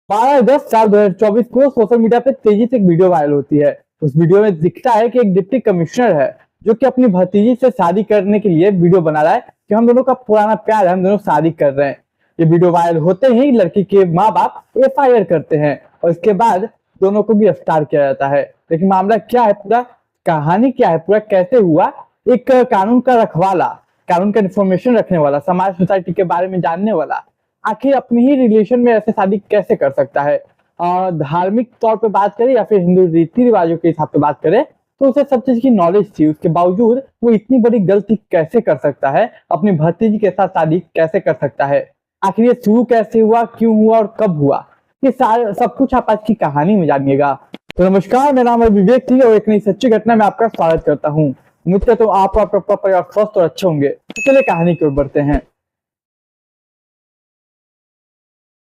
12 अगस्त साल 2024 को social media पे तेजी से एक वीडियो वायरल होती है। उस वीडियो में दिखता है कि एक डिप्टी कमिश्नर है जो कि अपनी भतीजी से शादी करने के लिए वीडियो बना रहा है कि हम दोनों का पुराना प्यार है, हम दोनों शादी कर रहे हैं। ये वीडियो वायरल होते ही लड़की के माँ बाप एफआईआर करते हैं और इसके बाद दोनों को गिरफ्तार किया जाता है। लेकिन मामला क्या है, पूरा कहानी क्या है, पूरा कैसे हुआ? एक कानून का रखवाला, कानून का इन्फॉर्मेशन रखने वाला, समाज सोसाइटी के बारे में जानने वाला आखिर अपनी ही रिलेशन में ऐसे शादी कैसे कर सकता है? धार्मिक तौर पे बात करें या फिर हिंदू रीति रिवाजों के हिसाब से बात करें तो उसे सब चीज की नॉलेज थी, उसके बावजूद वो इतनी बड़ी गलती कैसे कर सकता है? अपनी भतीजी के साथ शादी कैसे कर सकता है? आखिर ये शुरू कैसे हुआ, क्यों हुआ और कब हुआ? ये सारा सब कुछ आप आज की कहानी में जानिएगा। तो नमस्कार, मेरा नाम है विवेक थी और एक नई सच्ची घटना में आपका स्वागत करता हूँ। उम्मीद करता हूँ आप और आपका परिवार स्वस्थ और अच्छे होंगे। तो चलिए कहानी की ओर बढ़ते हैं।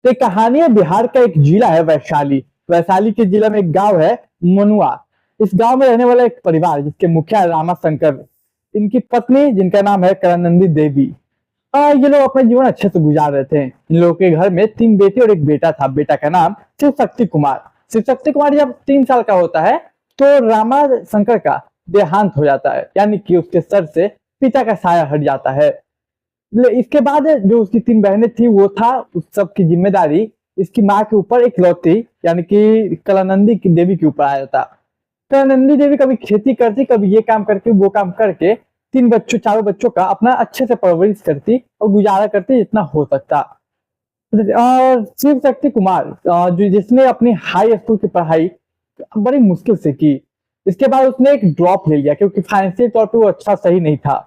तो कहानी है बिहार का एक जिला है वैशाली। वैशाली के जिला में एक गांव है मनुआ। इस गांव में रहने वाला एक परिवार जिसके मुखिया रामा शंकर, इनकी पत्नी जिनका नाम है कलानंदी देवी। ये लोग अपना जीवन अच्छे से गुजार रहे थे। इन लोगों के घर में 3 बेटी और एक बेटा था। बेटा का नाम शिव शक्ति कुमार। शिव शक्ति कुमार जब 3 साल का होता है तो रामा शंकर का देहांत हो जाता है, यानी कि उसके सर से पिता का साया हट जाता है। इसके बाद जो उसकी 3 बहनें थी वो था उस सब की जिम्मेदारी इसकी माँ के ऊपर इकलौती यानी कि कलानंदी की देवी के ऊपर आया था। कलानंदी देवी कभी खेती करती, कभी ये काम करके वो काम करके 3 बच्चों 4 बच्चों का अपना अच्छे से परवरिश करती और गुजारा करती जितना हो सकता। और शिव शक्ति कुमार जो जिसने अपनी हाई स्कूल की पढ़ाई बड़ी मुश्किल से की, इसके बाद उसने एक ड्रॉप ले लिया क्योंकि फाइनेंशियल तौर पे वो अच्छा सही नहीं था।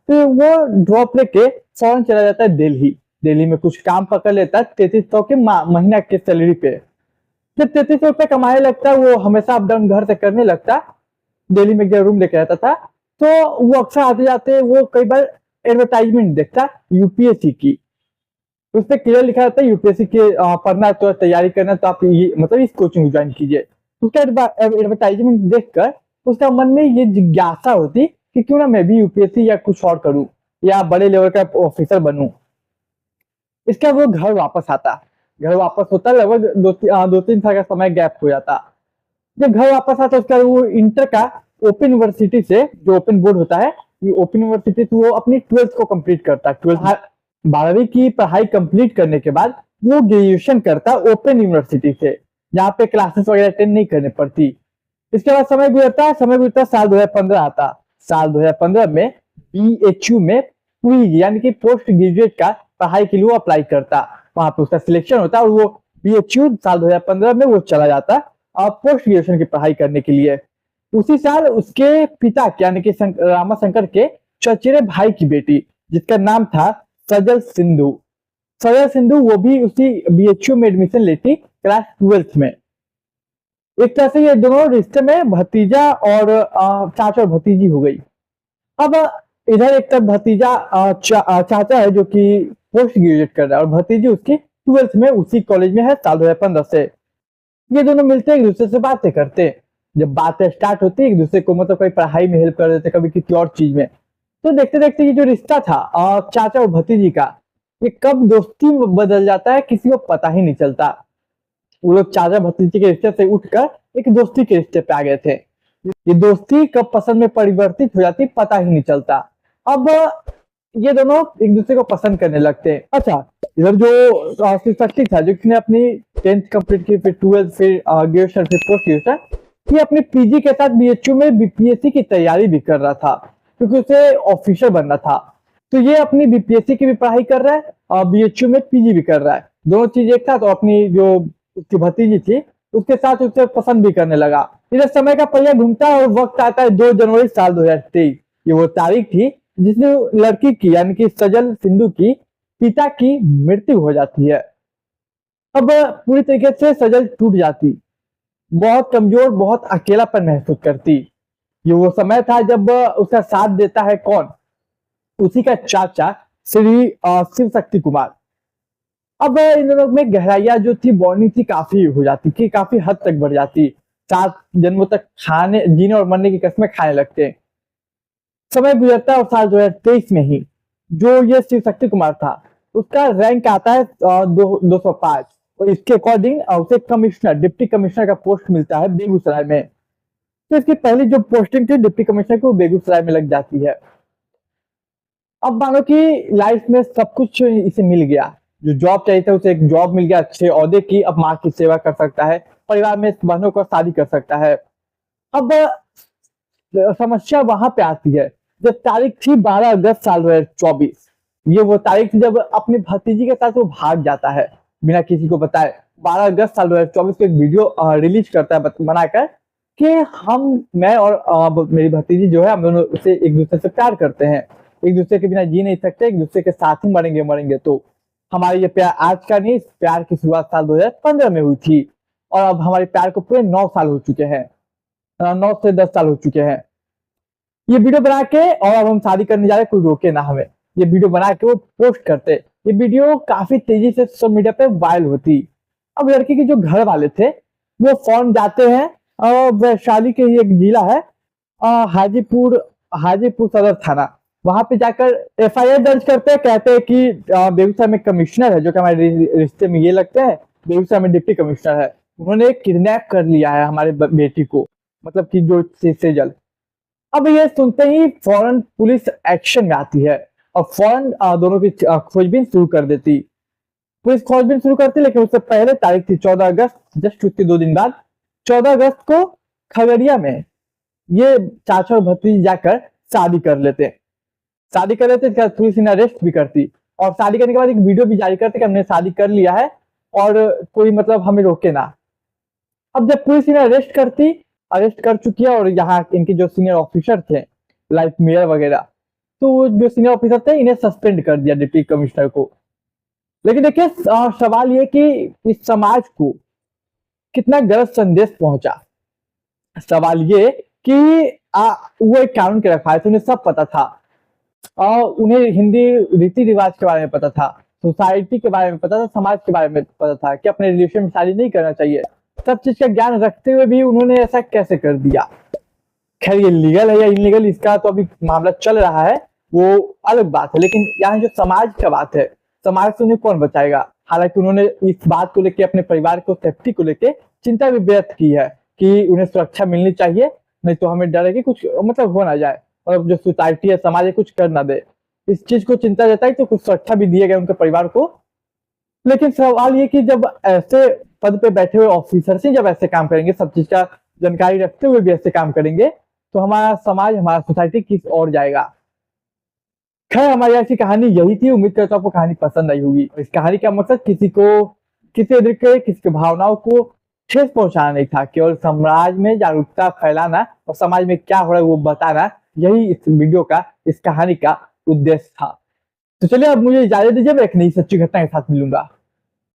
तो वो ड्रॉप लेके फौरन चला जाता है दिल्ली। दिल्ली में कुछ काम पकड़ लेता है 3300 के महीना के सैलरी पे। जब 3300 रुपये कमाने लगता है वो हमेशा अप डाउन घर से करने लगता। दिल्ली में एक रूम लेके रहता था तो वो अक्सर आते जाते वो कई बार एडवर्टाइजमेंट देखता यूपीएससी की। उस पर क्लियर लिखा रहता है यूपीएससी के पढ़ना है तो तैयारी करना है तो आप ये मतलब इस कोचिंग ज्वाइन कीजिए। उसका एडवर्टाइजमेंट देखकर उसका मन में ये जिज्ञासा होती कि क्यों ना मैं भी यूपीएससी या कुछ और करूं या बड़े लेवल का ऑफिसर बनूं। इसका वो घर वापस आता। घर वापस होता लगभग 2-3 साल का समय गैप हो जाता। जब घर वापस आता उसके बाद वो इंटर का ओपन यूनिवर्सिटी से, जो ओपन बोर्ड होता है, ये ओपन यूनिवर्सिटी से वो अपनी 12th को कंप्लीट करता। 12वीं की पढ़ाई कंप्लीट करने के बाद वो ग्रेजुएशन करता ओपन यूनिवर्सिटी से, जहाँ पे क्लासेस वगैरह अटेंड नहीं करनी पड़ती। इसके बाद समय गुजरता साल 2015 आता। साल 2015 में बीएचयू में पीजी यानी कि पोस्ट ग्रेजुएट का पढ़ाई के लिए वो अप्लाई करता। वहां पे उसका सिलेक्शन होता और वो बीएचयू साल 2015 में वो चला जाता और पोस्ट ग्रेजुएशन की पढ़ाई करने के लिए। उसी साल उसके पिता यानी कि रामा शंकर के चचेरे भाई की बेटी जिसका नाम था सजल सिंधु। सजल सिंधु वो भी उसी बीएचयू में एडमिशन लेती क्लास 12th में। एक तरह से ये दोनों रिश्ते में भतीजा और चाचा और भतीजी हो गई। अब इधर एक तरफ भतीजा चाचा है जो कि पोस्ट ग्रेजुएट कर रहा है और भतीजी उसकी 12th में उसी कॉलेज में है साल 2015 से। ये दोनों मिलते एक दूसरे से बातें करते। जब बातें स्टार्ट होती एक दूसरे को मतलब कोई पढ़ाई में हेल्प कर देते, कभी किसी और चीज में। तो देखते देखते ये जो रिश्ता था चाचा और भतीजी का, ये कब दोस्ती में बदल जाता है किसी को पता ही नहीं चलता। वो लोग चाचा भतीजी के रिश्ते से उठकर एक दोस्ती के रिश्ते पे आ गए थे। ये दोस्ती कब पसंद में परिवर्तित हो जाती पता ही नहीं चलता। अब ये दोनों एक दूसरे को पसंद करने लगते हैं। अच्छा, इधर जो शिव शक्ति था जो किसने अपनी 10th कंप्लीट की, फिर 12th, फिर ग्रेजुएशन, फिर पोस्ट ग्रेजुएशन, ये अपने पीजी के साथ बीएचयू में बीपीएससी की तैयारी भी कर रहा था क्योंकि उसे ऑफिसर बनना था। तो ये अपनी बीपीएससी की भी पढ़ाई कर रहा है और बीएचयू में पीजी भी कर रहा है। दोनों चीज एक साथ। तो अपनी जो उसकी भतीजी थी उसके साथ उसे पसंद भी करने लगा। इधर समय का पहिया घूमता है और वक्त आता है 2 जनवरी साल 2023। ये वो तारीख थी जिसमें लड़की की यानी कि सजल सिंधु की पिता की मृत्यु हो जाती है। अब पूरी तरीके से सजल टूट जाती, बहुत कमजोर, बहुत अकेलापन महसूस करती। ये वो समय था जब उसका साथ देता है कौन? उसी का चाचा श्री शिव शक्ति कुमार। अब इन दोनों में गहराइयां जो थी, बॉन्डिंग थी, काफी हो जाती कि काफी हद तक बढ़ जाती। 7 जन्मों तक खाने जीने और मरने की कस्में खाने लगते। समय गुजरता है और साल 2023 में ही जो ये शिव शक्ति कुमार था उसका रैंक आता है 205। और इसके अकॉर्डिंग उसे कमिश्नर, डिप्टी कमिश्नर का पोस्ट मिलता है बेगूसराय में। तो इसकी पहली जो पोस्टिंग थी डिप्टी कमिश्नर की, वो बेगूसराय में लग जाती है। अब मानो कि लाइफ में सब कुछ इसे मिल गया, जो जॉब चाहिए था उसे एक जॉब मिल गया अच्छे ओहदे की, अब माँ की सेवा कर सकता है, परिवार में बहनों को शादी कर सकता है। अब समस्या वहां पे आती है जब तारीख थी 12 अगस्त साल 2024। ये वो तारीख थी जब अपनी भतीजी के साथ वो भाग जाता है बिना किसी को बताए। 12 अगस्त साल 2024 को एक वीडियो रिलीज करता है बनाकर कि मैं और मेरी भतीजी जो है, हम दोनों उसे एक दूसरे से प्यार करते हैं, एक दूसरे के बिना जी नहीं सकते, एक दूसरे के साथ ही मरेंगे मरेंगे। तो हमारा ये प्यार आज का नहीं, इस प्यार की शुरुआत साल 2015 में हुई थी और अब हमारे प्यार को पूरे 9 साल हो चुके हैं, 9 से 10 साल हो चुके हैं। ये वीडियो बना के और अब हम शादी करने जा रहे हैं, कोई रोके ना हमें, ये वीडियो बना के वो पोस्ट करते। ये वीडियो काफी तेजी से सोशल मीडिया पे वायरल होती। अब लड़की के जो घर वाले थे वो फौरन जाते हैं, वैशाली के ही एक जिला है हाजीपुर सदर थाना, वहां पे जाकर एफआईआर दर्ज करते हैं। कहते हैं कि बेगूसराय में कमिश्नर है, जो कि हमारे रिश्ते में ये लगते हैं, बेगूसराय में डिप्टी कमिश्नर है, उन्होंने किडनैप कर लिया है हमारे बेटी को, मतलब कि जो सेजल। अब ये सुनते ही फौरन पुलिस एक्शन में आती है और फौरन दोनों की खोजबीन शुरू कर देती। पुलिस खोजबीन शुरू करती, लेकिन उससे पहले तारीख थी 14 अगस्त, जस्ट उसके 2 दिन बाद 14 अगस्त को खगड़िया में ये चाचा और भतीजी जाकर शादी कर लेते। पुलिस इन्हें अरेस्ट भी करती और शादी करने के बाद एक वीडियो भी जारी करते कि हमने शादी कर लिया है और कोई मतलब हमें रोके ना। अब जब पुलिस इन्हें अरेस्ट कर चुकी है और यहाँ इनके जो सीनियर ऑफिसर थे, लाइक मेयर वगैरह, तो जो सीनियर ऑफिसर थे इन्हें सस्पेंड कर दिया डिप्टी कमिश्नर को। लेकिन देखिए सवाल ये कि इस समाज को कितना गलत संदेश पहुंचा। सवाल ये कि वो एक कानून के रखवाले थे, उन्हें सब पता था, उन्हें हिंदी रीति रिवाज के बारे में पता था, सोसाइटी के बारे में पता था, समाज के बारे में पता था कि अपने रिलेशन में शादी नहीं करना चाहिए। सब चीज का ज्ञान रखते हुए भी उन्होंने ऐसा कैसे कर दिया। खैर ये लीगल है या इनलीगल, इसका तो अभी मामला चल रहा है, वो अलग बात है। लेकिन यहाँ जो समाज का बात है, समाज से उन्हें कौन बचाएगा। हालांकि उन्होंने इस बात को लेकर अपने परिवार को सेफ्टी को लेकर चिंता भी व्यक्त की है कि उन्हें सुरक्षा मिलनी चाहिए, नहीं तो हमें डर है कि कुछ मतलब हो ना जाए और जो सोसाइटी है, समाज है, कुछ कर ना दे। इस चीज को चिंता जताई तो कुछ सुरक्षा भी दिए गए उनके परिवार को। लेकिन सवाल ये कि जब ऐसे पद पे बैठे हुए ऑफिसर से जब ऐसे काम करेंगे, सब चीज का जानकारी रखते हुए भी ऐसे काम करेंगे, तो हमारा समाज, हमारा सोसाइटी किस ओर जाएगा। खैर हमारी ऐसी कहानी यही थी, उम्मीद करता हूँ आपको कहानी पसंद आई होगी। इस कहानी का मकसद किसी की भावनाओं को ठेस पहुंचाना नहीं था, केवल समाज में जागरूकता फैलाना और समाज में क्या हो रहा है वो बताना, यही इस वीडियो का, इस कहानी का उद्देश्य था। तो चलिए अब मुझे इजाजत दीजिए, मैं एक नई सच्ची घटना के साथ मिलूंगा।